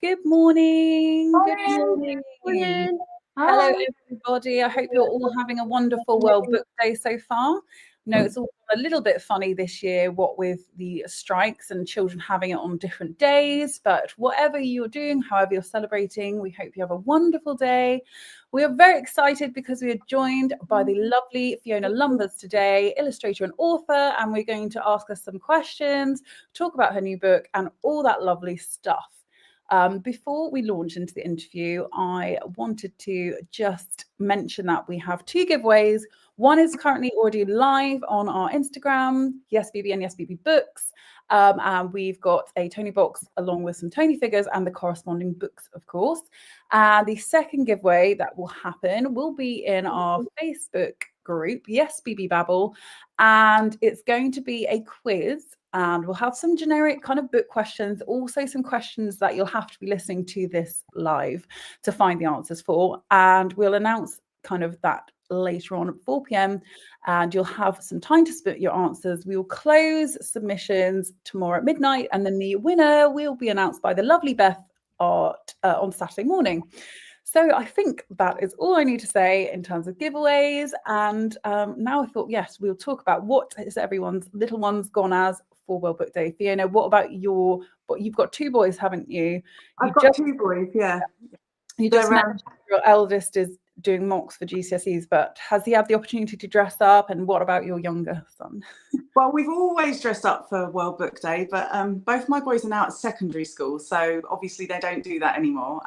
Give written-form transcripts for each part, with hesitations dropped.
Good morning. Good Morning. morning. Hello, Hi. everybody. I hope you're all having a wonderful World Book Day so far. No, it's all a little bit funny this year, what with the strikes and children having it on different days. But whatever you're doing, however you're celebrating, we hope you have a wonderful day. We are very excited because we are joined by the lovely Fiona Lumbers today, illustrator and author, and we're going to ask us some questions, talk about her new book, and all that lovely stuff. Before we launch into the interview, I wanted to just mention that we have two giveaways. One is currently already live on our Instagram, YesBB and YesBB Books. And we've got a Tony box along with some Tony figures and the corresponding books, of course. And the second giveaway that will happen will be in our Facebook group, YesBB Babble, and it's going to be a quiz. And we'll have some generic kind of book questions, also some questions that you'll have to be listening to this live to find the answers for. And we'll announce kind of that later on at 4 p.m. and you'll have some time to spit your answers. We will close submissions tomorrow at midnight, and then the winner will be announced by the lovely Beth Art on Saturday morning. So I think that is all I need to say in terms of giveaways. And now I thought, yes, we'll talk about what is everyone's little ones gone as for World Book Day. Fiona, what about you've got two boys, haven't you? I've got two boys, yeah. You just mentioned your eldest is doing mocks for GCSEs, but has he had the opportunity to dress up? And what about your younger son? Well, we've always dressed up for World Book Day, but both my boys are now at secondary school, so obviously they don't do that anymore.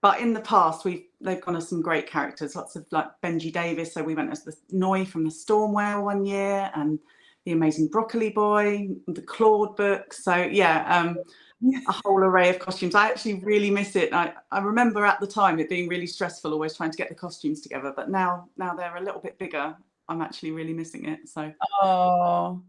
But in the past, they've gone as some great characters, lots of like Benji Davis. So we went as the Noi from the Storm Whale one year, and the Amazing Broccoli Boy, the Claude books. So yeah, a whole array of costumes. I actually really miss it. I remember at the time it being really stressful, always trying to get the costumes together. But now they're a little bit bigger, I'm actually really missing it. So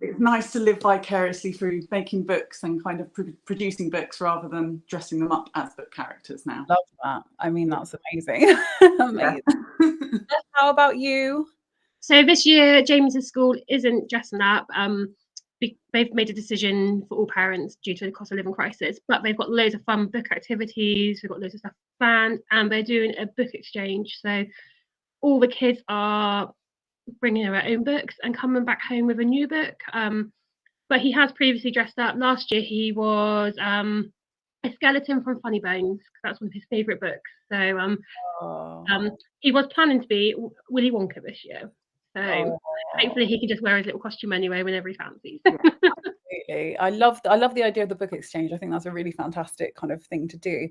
it's nice to live vicariously through making books and kind of producing books rather than dressing them up as book characters now. Love that. I mean, that's amazing. Amazing. Yeah. How about you? So this year, James's school isn't dressing up. They've made a decision for all parents due to the cost of living crisis, but they've got loads of fun book activities. We've got loads of stuff planned, and they're doing a book exchange. So all the kids are bringing their own books and coming back home with a new book. But he has previously dressed up. Last year, he was a skeleton from Funny Bones, because that's one of his favourite books. So he was planning to be Willy Wonka this year. So hopefully he can just wear his little costume anyway whenever he fancies. Absolutely. I love the idea of the book exchange. I think that's a really fantastic kind of thing to do.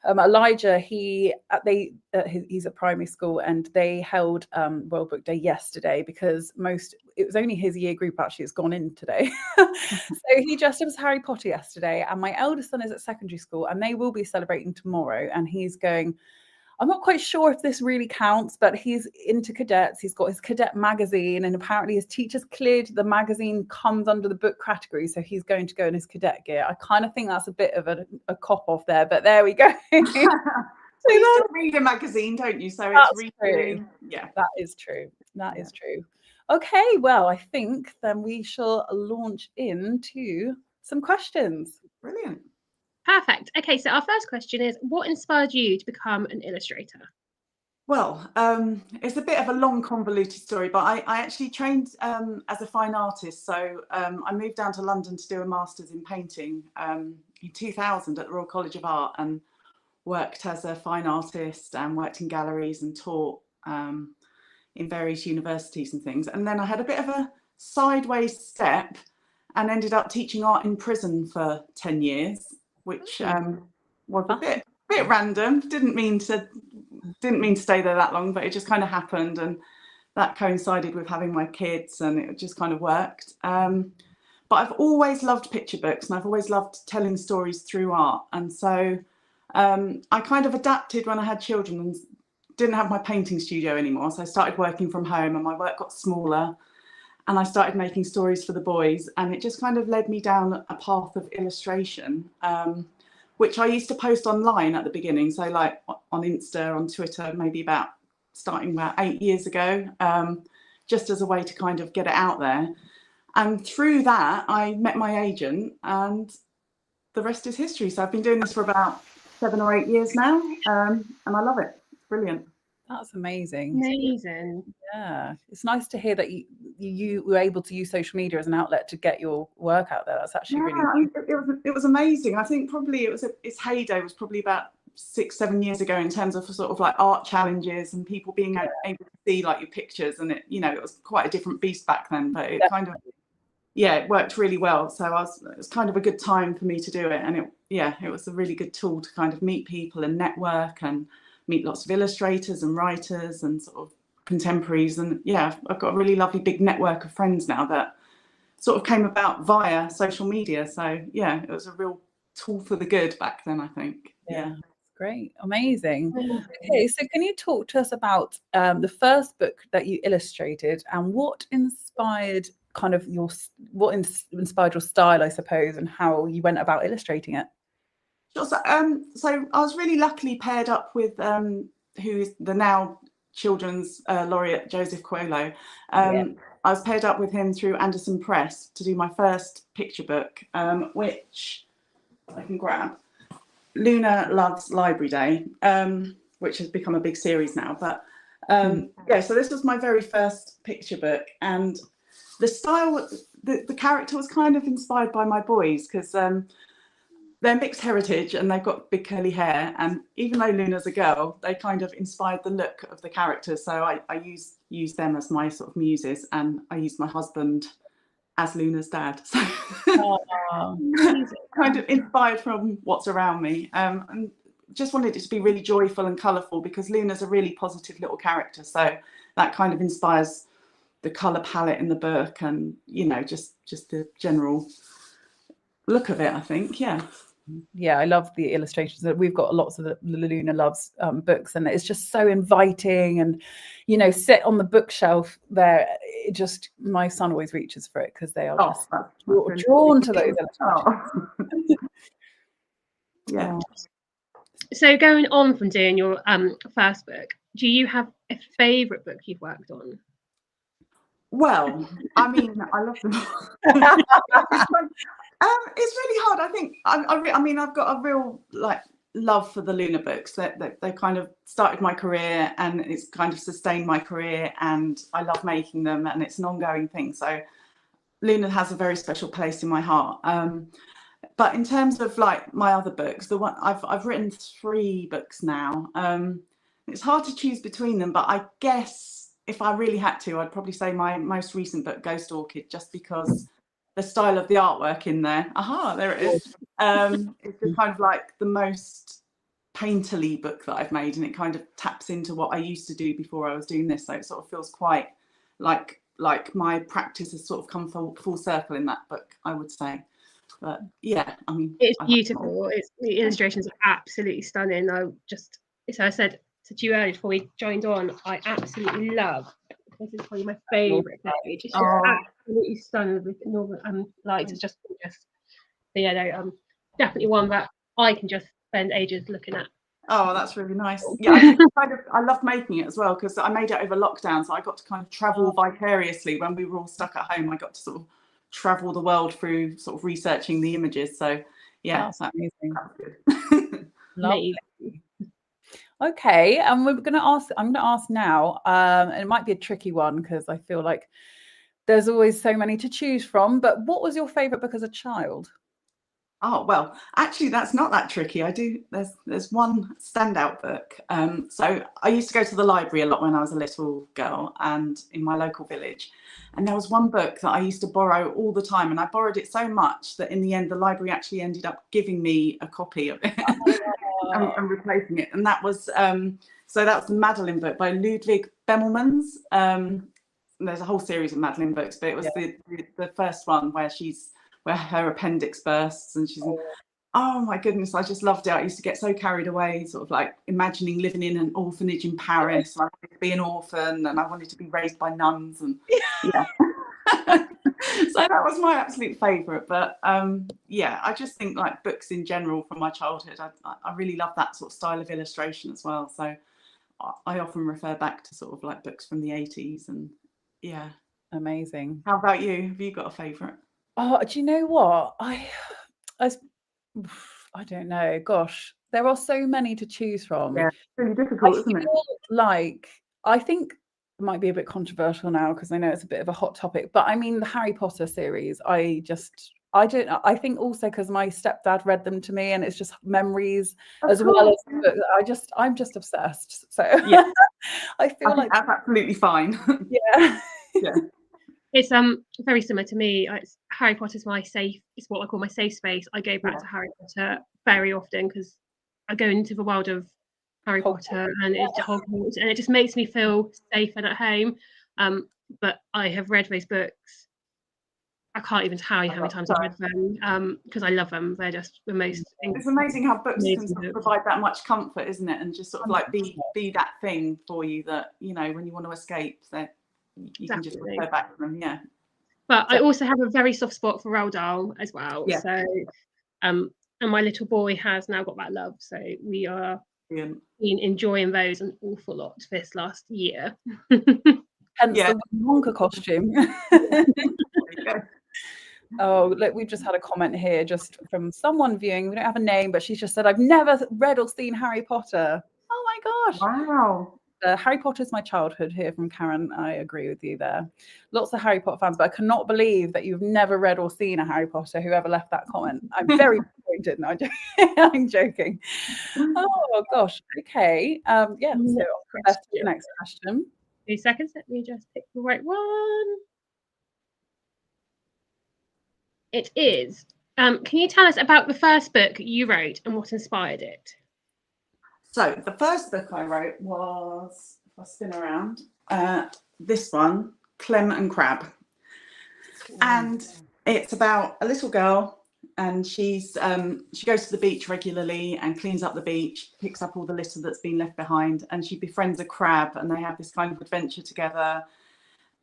Elijah, he's at primary school, and they held World Book Day yesterday because it was only his year group actually has gone in today. So he dressed up as Harry Potter yesterday, and my eldest son is at secondary school, and they will be celebrating tomorrow, and he's going, I'm not quite sure if this really counts, but he's into cadets. He's got his cadet magazine, and apparently his teacher's cleared the magazine comes under the book category, so he's going to go in his cadet gear. I kind of think that's a bit of a cop-off there, but there we go. So you still read a magazine, don't you? So it's true. Yeah, that is true. That is true. Okay, well, I think then we shall launch into some questions. Brilliant. Perfect. Okay, so our first question is, what inspired you to become an illustrator? Well, it's a bit of a long, convoluted story, but I actually trained as a fine artist. So I moved down to London to do a master's in painting in 2000 at the Royal College of Art, and worked as a fine artist and worked in galleries and taught in various universities and things. And then I had a bit of a sideways step and ended up teaching art in prison for 10 years. Which was a bit random. Didn't mean to stay there that long, but it just kind of happened, and that coincided with having my kids, and it just kind of worked. But I've always loved picture books, and I've always loved telling stories through art. And so I kind of adapted when I had children and didn't have my painting studio anymore. So I started working from home, and my work got smaller, and I started making stories for the boys, and it just kind of led me down a path of illustration, which I used to post online at the beginning. So like on Insta, on Twitter, maybe starting about 8 years ago, just as a way to kind of get it out there. And through that, I met my agent, and the rest is history. So I've been doing this for about 7 or 8 years now, and I love it. It's brilliant. That's amazing. Amazing. Yeah, it's nice to hear that you were able to use social media as an outlet to get your work out there. That's actually really. I mean, it was amazing. I think probably its heyday was probably about 6-7 years ago in terms of sort of like art challenges and people being able to see like your pictures, and it was quite a different beast back then, but it kind of it worked really well. So it was kind of a good time for me to do it, and it was a really good tool to kind of meet people and network and meet lots of illustrators and writers and sort of contemporaries. And I've got a really lovely big network of friends now that sort of came about via social media. So it was a real tool for the good back then, I think. Yeah. Great, amazing. Okay, so can you talk to us about the first book that you illustrated and what inspired inspired your style, I suppose, and how you went about illustrating it? Sure. So I was really luckily paired up with who is the now children's laureate Joseph Coelho. I was paired up with him through Anderson Press to do my first picture book, which I can grab. Luna Loves Library Day, which has become a big series now. But so this was my very first picture book, and the style, the character was kind of inspired by my boys, because they're mixed heritage and they've got big curly hair, and even though Luna's a girl, they kind of inspired the look of the character. So I use them as my sort of muses, and I used my husband as Luna's dad. So kind of inspired from what's around me, and just wanted it to be really joyful and colourful, because Luna's a really positive little character. So that kind of inspires the colour palette in the book, and just the general look of it, I think. I love the illustrations. That we've got lots of the Luna Loves books, and it's just so inviting, and sit on the bookshelf there, it just, my son always reaches for it because they are just drawn to those illustrations. So going on from doing your first book, do you have a favourite book you've worked on? Well, I mean, I love them all. It's really hard. I think I mean, I've got a real love for the Luna books. They kind of started my career, and it's kind of sustained my career, and I love making them, and it's an ongoing thing. So Luna has a very special place in my heart. But in terms of my other books, the one I've written 3 books now. It's hard to choose between them, but I guess if I really had to, I'd probably say my most recent book, Ghost Orchid, just because the style of the artwork in there. There it is. It's just kind of like the most painterly book that I've made, and it kind of taps into what I used to do before I was doing this. So it sort of feels quite like my practice has sort of come full circle in that book, I would say. But I mean, it's beautiful. The illustrations are absolutely stunning. I said to you earlier before we joined on, I absolutely love. This is probably my favourite page. It's just absolutely stunning. The northern lights is just gorgeous. But definitely one that I can just spend ages looking at. Oh, that's really nice. I love making it as well, because I made it over lockdown, so I got to kind of travel vicariously when we were all stuck at home. I got to sort of travel the world through sort of researching the images. So that's amazing. That's good. Lovely. Okay, and I'm going to ask now, and it might be a tricky one because I feel like there's always so many to choose from, but what was your favourite book as a child? Oh, well, actually, that's not that tricky. There's one standout book. So I used to go to the library a lot when I was a little girl, and in my local village. And there was one book that I used to borrow all the time, and I borrowed it so much that in the end, the library actually ended up giving me a copy of it and replacing it. And that was the Madeline book by Ludwig Bemelmans. There's a whole series of Madeline books, but it was the first one where her appendix bursts, and she's oh my goodness, I just loved it. I used to get so carried away, sort of like imagining living in an orphanage in Paris. I wanted to be an orphan, and I wanted to be raised by nuns, and so that was my absolute favourite. But I just think books in general from my childhood, I really love that sort of style of illustration as well. So I often refer back to sort of books from the 80s, and amazing. How about you? Have you got a favourite? Oh, do you know what? I don't know. Gosh, There are so many to choose from. Yeah, it's really difficult, isn't it? Like, I think it might be a bit controversial now because I know it's a bit of a hot topic, but I mean the Harry Potter series, I think also because my stepdad read them to me and it's just memories as well as the book. I'm just obsessed. So yeah. I feel like that's absolutely fine. yeah. Yeah. It's very similar to me. Harry Potter's my safe. It's what I call my safe space. I go back to Harry Potter very often because I go into the world of Harry Potter and it's Hogwarts, and it just makes me feel safe and at home. But I have read those books. I can't even tell you how many times I've read them because I love them. They're just the most. It's amazing how books can sort of provide that much comfort, isn't it? And just sort of like be that thing for you that, you know, when you want to escape, that you can just refer back to them. Yeah. But I also have a very soft spot for Roald Dahl as well. Yeah. So, and my little boy has now got that love. So we are been enjoying those an awful lot this last year. Hence the Wonka costume. Oh, look, we've just had a comment here just from someone viewing. We don't have a name, but she's just said, I've never read or seen Harry Potter. Oh my gosh. Wow. Harry Potter is my childhood here from Karen. I agree with you there. Lots of Harry Potter fans, but I cannot believe that you've never read or seen a Harry Potter, whoever left that comment. I'm very disappointed. No, I'm joking. Oh gosh. Okay. Yeah, so that's the next question. 2 seconds, let me just pick the right one. It is. Can you tell us about the first book you wrote and what inspired it? So the first book I wrote was, if I spin around, this one, Clem and Crab. And it's about a little girl, and she goes to the beach regularly and cleans up the beach, picks up all the litter that's been left behind, and she befriends a crab, and they have this kind of adventure together.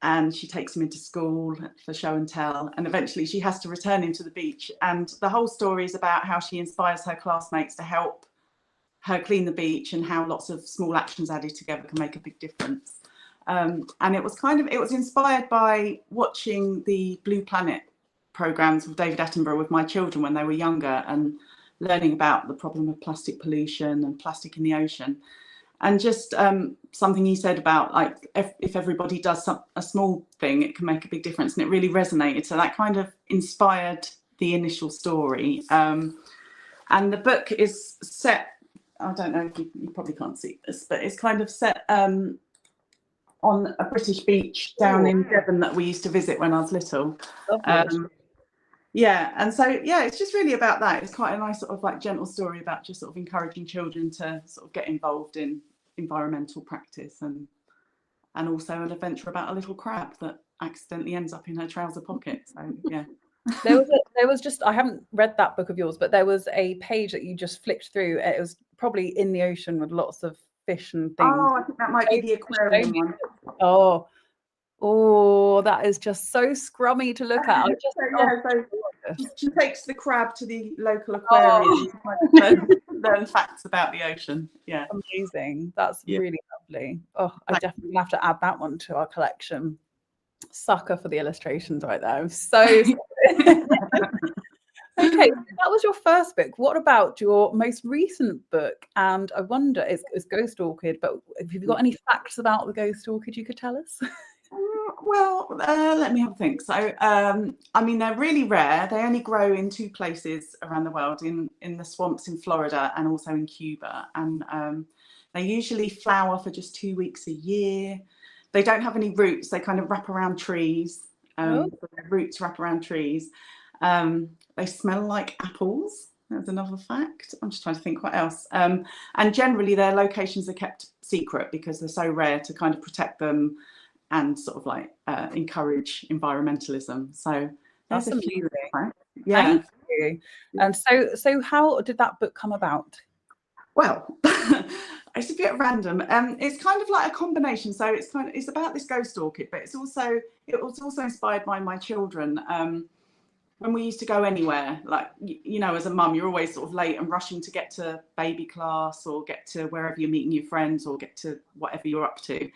And she takes him into school for show and tell, and eventually she has to return him to the beach. And the whole story is about how she inspires her classmates to help her clean the beach, and how lots of small actions added together can make a big difference. And it was inspired by watching the Blue Planet programs with David Attenborough with my children when they were younger, and learning about the problem of plastic pollution and plastic in the ocean. And just something he said about, like, if everybody does a small thing, it can make a big difference. And it really resonated. So that kind of inspired the initial story. And the book is set, I don't know if you probably can't see this, but it's kind of set on a British beach down in Devon that we used to visit when I was little. Yeah, and so it's just really about that. It's quite a nice sort of like gentle story about just sort of encouraging children to sort of get involved in environmental practice, and also an adventure about a little crab that accidentally ends up in her trouser pocket. So yeah. There was just, I haven't read that book of yours, but there was a page that you just flicked through. It was probably in the ocean with lots of fish and things. Oh, I think that might be the aquarium one. Oh, that is just so scrummy to look at. She takes the crab to the local aquarium to learn facts about the ocean. Yeah, amazing. That's really lovely. Oh, I definitely have to add that one to our collection. Sucker for the illustrations right there. I'm so okay, so that was your first book. What about your most recent book? And I wonder, it's Ghost Orchid, but have you got any facts about the Ghost Orchid you could tell us? Well, let me have a think. So, I mean, they're really rare. They only grow in 2 places around the world, in the swamps in Florida and also in Cuba. And they usually flower for just 2 weeks a year. They don't have any roots. They kind of wrap around trees. So their roots wrap around trees. They smell like apples. That's another fact. I'm just trying to think what else. And generally their locations are kept secret because they're so rare, to kind of protect them and sort of like encourage environmentalism. So that's amazing. Yeah. Thank you. And so how did that book come about? Well, it's a bit random. It's kind of like a combination. So it's about this ghost orchid, but it was also inspired by my children. When we used to go anywhere, like, you know, as a mum, you're always sort of late and rushing to get to baby class or get to wherever you're meeting your friends or get to whatever you're up to.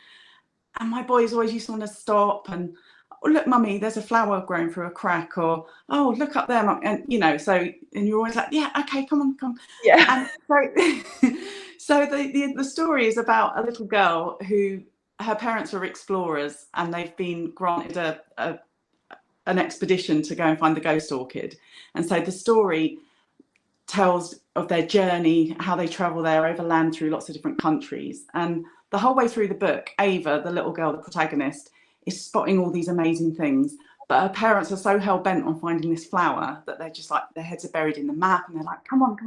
And my boys always used to want to stop, and oh, look, mummy, there's a flower growing through a crack, or oh, look up there, and you know, so, and you're always like, yeah, okay, come on. Yeah. And so so the story is about a little girl who, her parents were explorers, and they've been granted an expedition to go and find the ghost orchid. And so the story tells of their journey, how they travel there overland through lots of different countries. And the whole way through the book, Ava, the little girl, the protagonist, is spotting all these amazing things. But her parents are so hell-bent on finding this flower that they're just like, their heads are buried in the map, and they're like, come on.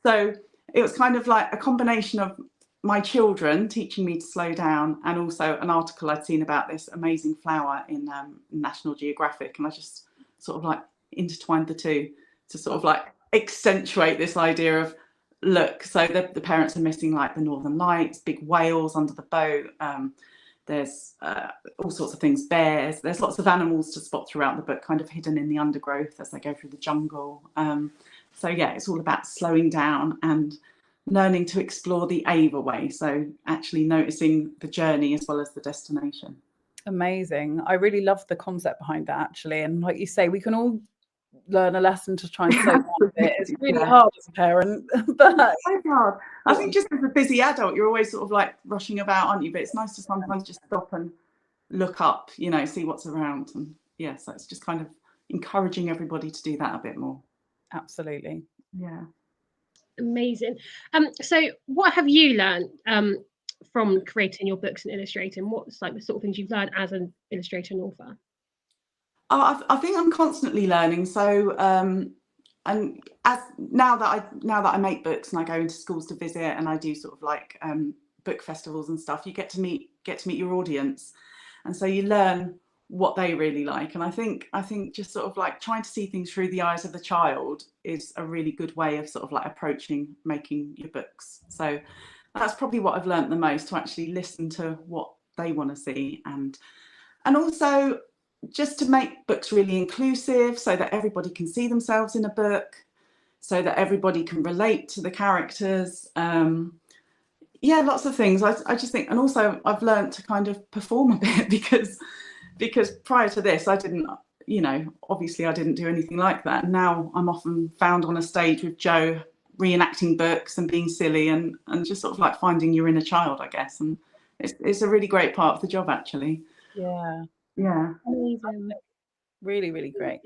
So it was kind of like a combination of my children teaching me to slow down, and also an article I'd seen about this amazing flower in National Geographic. And I just sort of like intertwined the two to sort of like accentuate this idea of, look, so the parents are missing like the northern lights, big whales under the boat, there's all sorts of things, bears, there's lots of animals to spot throughout the book, kind of hidden in the undergrowth as they go through the jungle. So yeah, it's all about slowing down and learning to explore the Ava way, so actually noticing the journey as well as the destination. Amazing. I really love the concept behind that, actually. And like you say, we can all learn a lesson to try and slow down a bit. It's really hard as a parent, but so hard. I think just as a busy adult, you're always sort of like rushing about, aren't you? But it's nice to sometimes just stop and look up, you know, see what's around. And yeah, so it's just kind of encouraging everybody to do that a bit more. Absolutely. Yeah. Amazing. So what have you learned from creating your books and illustrating? What's like the sort of things you've learned as an illustrator and author? I think I'm constantly learning. So and as now that I make books and I go into schools to visit, and I do sort of like book festivals and stuff, you get to meet your audience, and so you learn what they really like. And I think just sort of like trying to see things through the eyes of the child is a really good way of sort of like approaching making your books. So that's probably what I've learned the most, to actually listen to what they want to see, and also just to make books really inclusive, so that everybody can see themselves in a book, so that everybody can relate to the characters. Yeah, lots of things. I just think, and also I've learned to kind of perform a bit, because prior to this I didn't, you know, obviously I didn't do anything like that. Now I'm often found on a stage with Joe reenacting books and being silly, and just sort of like finding your inner child, I guess. And it's a really great part of the job, actually. Yeah. Amazing. Really, really great.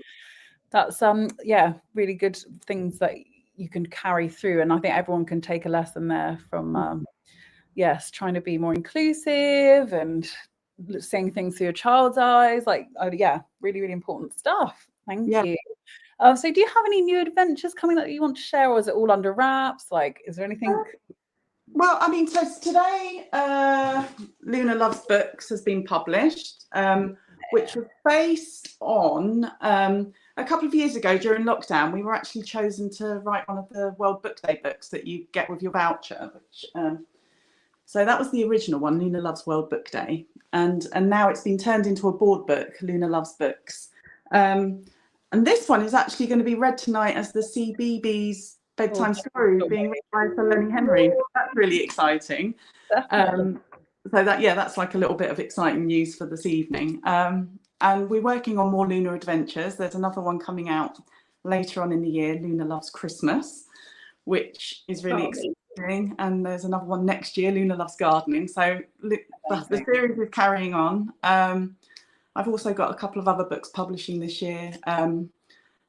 That's yeah, really good things that you can carry through, and I think everyone can take a lesson there from yes, trying to be more inclusive and seeing things through your child's eyes. Like, oh yeah, really, really important stuff. Thank you. So do you have any new adventures coming that you want to share, or is it all under wraps? Like, is there anything? Well, I mean, so today Luna Loves Books has been published, which was based on a couple of years ago during lockdown. We were actually chosen to write one of the World Book Day books that you get with your voucher, which so that was the original one, Luna Loves World Book Day, and now it's been turned into a board book, Luna Loves Books, and this one is actually going to be read tonight as the CBeebies bedtime story, being read by Lenny Henry. That's really exciting. So that's like a little bit of exciting news for this evening. And we're working on more Luna adventures. There's another one coming out later on in the year, Luna Loves Christmas, which is really exciting. And there's another one next year, Luna Loves Gardening. So the series is carrying on. I've also got a couple of other books publishing this year.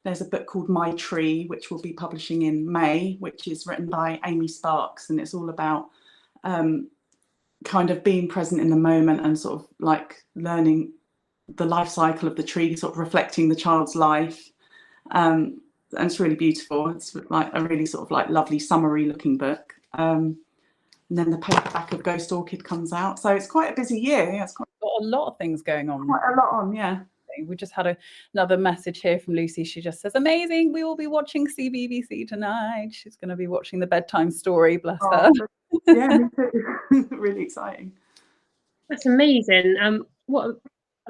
There's a book called My Tree, which will be publishing in May, which is written by Amy Sparks, and it's all about kind of being present in the moment and sort of like learning the life cycle of the tree, sort of reflecting the child's life. And it's really beautiful. It's like a really sort of like lovely summery looking book. And then the paperback of Ghost Orchid comes out. So it's quite a busy year. Yeah, it's got a lot of things going on. Quite a lot on, yeah. We just had another message here from Lucy. She just says, amazing, we will be watching CBBC tonight. She's going to be watching the bedtime story, bless her. Yeah, me too. Really exciting. That's amazing. I'm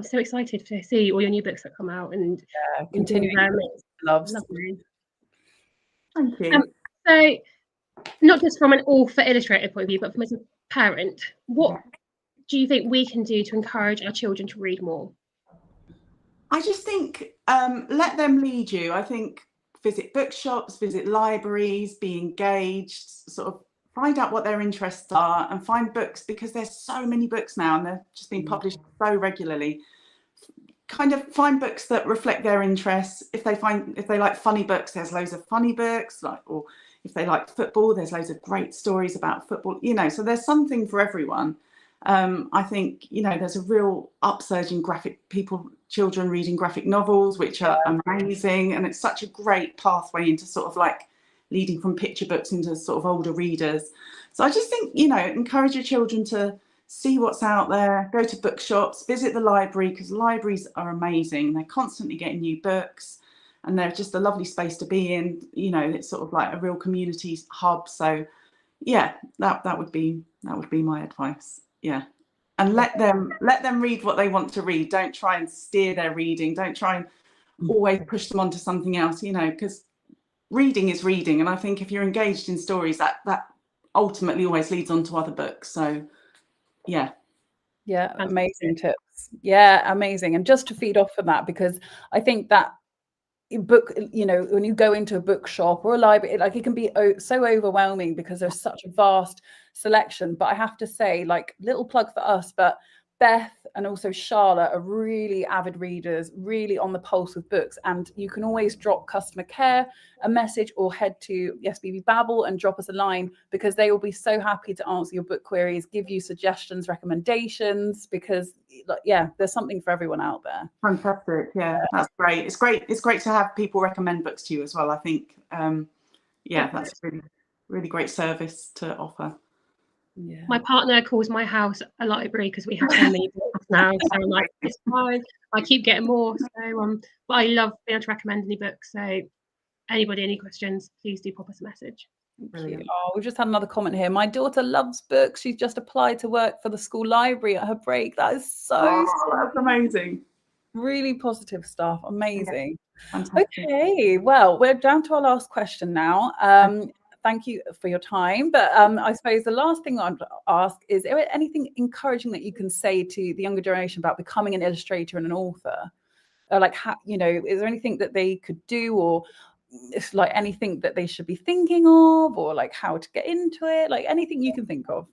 so excited to see all your new books that come out, and continuing loves. Thank you. So not just from an author illustrator point of view, but from as a parent, what do you think we can do to encourage our children to read more? I just think let them lead you. I think visit bookshops, visit libraries, be engaged, sort of find out what their interests are and find books, because there's so many books now and they're just being published so regularly. Kind of find books that reflect their interests. If they like funny books, there's loads of funny books, or if they like football, there's loads of great stories about football, so there's something for everyone. I think, there's a real upsurge in children reading graphic novels, which are amazing. And it's such a great pathway into sort of like leading from picture books into sort of older readers. So I just think, encourage your children to see what's out there, go to bookshops, visit the library, because libraries are amazing. They're constantly getting new books and they're just a lovely space to be in. It's sort of like a real community hub. So yeah, that would be my advice. Yeah. And let them read what they want to read. Don't try and steer their reading. Don't try and always push them onto something else, because reading is reading. And I think if you're engaged in stories, that ultimately always leads on to other books. So yeah. Amazing tips. Amazing. And just to feed off of that, because I think that book, when you go into a bookshop or a library, like it can be so overwhelming because there's such a vast selection. But I have to say, like, little plug for us, but Beth and also Charlotte are really avid readers, really on the pulse with books. And you can always drop customer care a message or head to Yes BB Babble and drop us a line, because they will be so happy to answer your book queries, give you suggestions, recommendations, because there's something for everyone out there. Fantastic. Yeah, that's great. It's great to have people recommend books to you as well. I think that's a really, really great service to offer. Yeah. My partner calls my house a library because we have so many books now. So I'm like, it's fine. I keep getting more. So but I love being able to recommend any books. So anybody, any questions, please do pop us a message. Brilliant. Oh, we've just had another comment here. My daughter loves books. She's just applied to work for the school library at her break. That is so that's amazing. Really positive stuff. Amazing. Yeah. Okay, well, we're down to our last question now. Thank you for your time. But I suppose the last thing I'd ask is there anything encouraging that you can say to the younger generation about becoming an illustrator and an author? Or like, is there anything that they could do, or it's like anything that they should be thinking of, or like how to get into it? Like anything you can think of.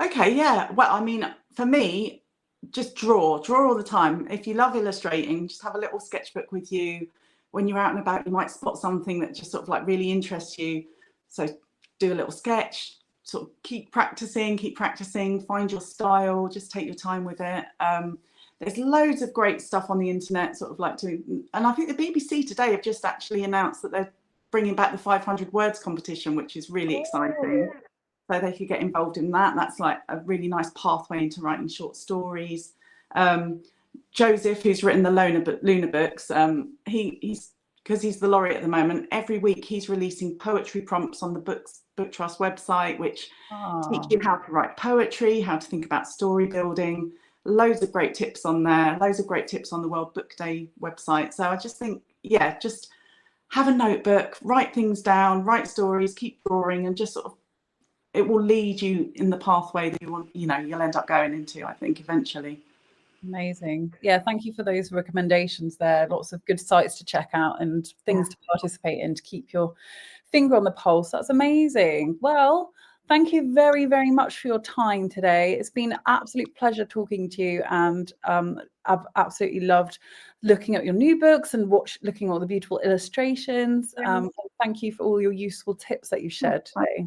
Okay, yeah. Well, I mean, for me, just draw all the time. If you love illustrating, just have a little sketchbook with you. When you're out and about, you might spot something that just sort of like really interests you. So do a little sketch, sort of keep practicing, find your style, just take your time with it. There's loads of great stuff on the internet, sort of like and I think the BBC today have just actually announced that they're bringing back the 500 words competition, which is really exciting. So they could get involved in that. That's like a really nice pathway into writing short stories. Joseph, who's written the Luna books, because he's the laureate at the moment, every week he's releasing poetry prompts on the Book Trust website, which teach you how to write poetry, how to think about story building. Loads of great tips on there, loads of great tips on the World Book Day website. So I just think, just have a notebook, write things down, write stories, keep drawing, and just sort of, it will lead you in the pathway that you want, you'll end up going into, I think, eventually. Amazing. Yeah, thank you for those recommendations there. Lots of good sites to check out and things to participate in to keep your finger on the pulse. That's amazing. Well, thank you very, very much for your time today. It's been an absolute pleasure talking to you, and I've absolutely loved looking at your new books and looking at all the beautiful illustrations. Thank you for all your useful tips that you shared today.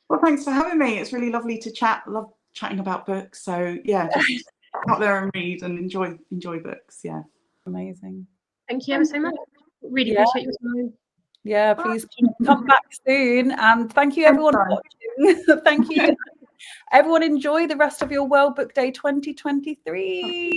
Well, thanks for having me. It's really lovely to chat. Love chatting about books. So yeah, just out there and read and enjoy books. Yeah. Amazing. Thank you ever so much. Really appreciate your time. Yeah, please come back soon. And thank you everyone for watching. Thank you. Everyone enjoy the rest of your World Book Day 2023.